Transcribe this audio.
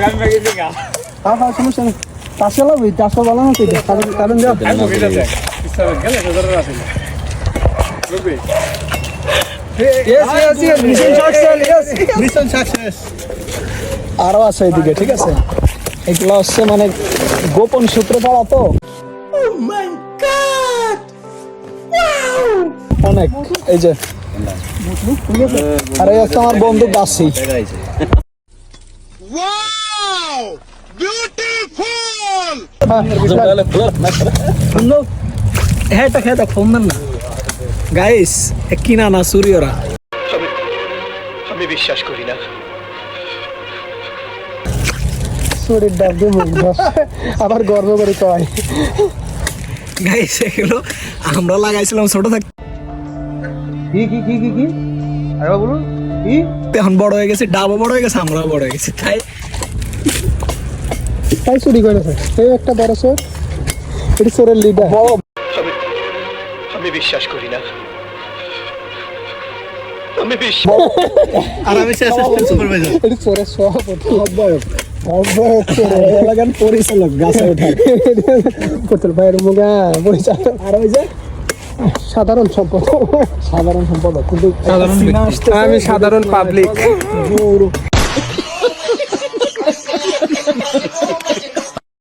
হ্যাঁ সমস্যা নেই চারশো লাগবে চারশো বলা না তুই কারণ আরো আছে এদিকে ঠিক আছে এগুলো হচ্ছে মানে গোপন সূত্র ছাড়া তো অনেক এই যে আরে একটা আমার বন্ধু গাছি হ্যাঁ ফোন দেন না গাইস কিনা না চুরি ওরা আমি বিশ্বাস করি না চুরির ডাব দিয়ে মুখ আবার গর্ব করে কয় গাইস এগুলো আমরা লাগাইছিলাম ছোট থাকতে কি আরে বলুন কি এখন বড় হয়ে গেছে ডাবও বড় হয়ে গেছে আমরাও বড় হয়ে গেছে তাই চুরি করেছে এই একটা বড় চোর এটা চোরের লিডার আমি বিশ্বাস করি না আমি আর আমি অ্যাসিস্ট্যান্ট সুপারভাইজার এটা চোরের সভাপতি অবয়ব এলাকার পরিচালক গাছে ওঠার করতে ভাইয়ের মুগা পরিচালক আর ওই যে সাধারণ সম্পাদক কিন্তু আমি সাধারণ পাবলিক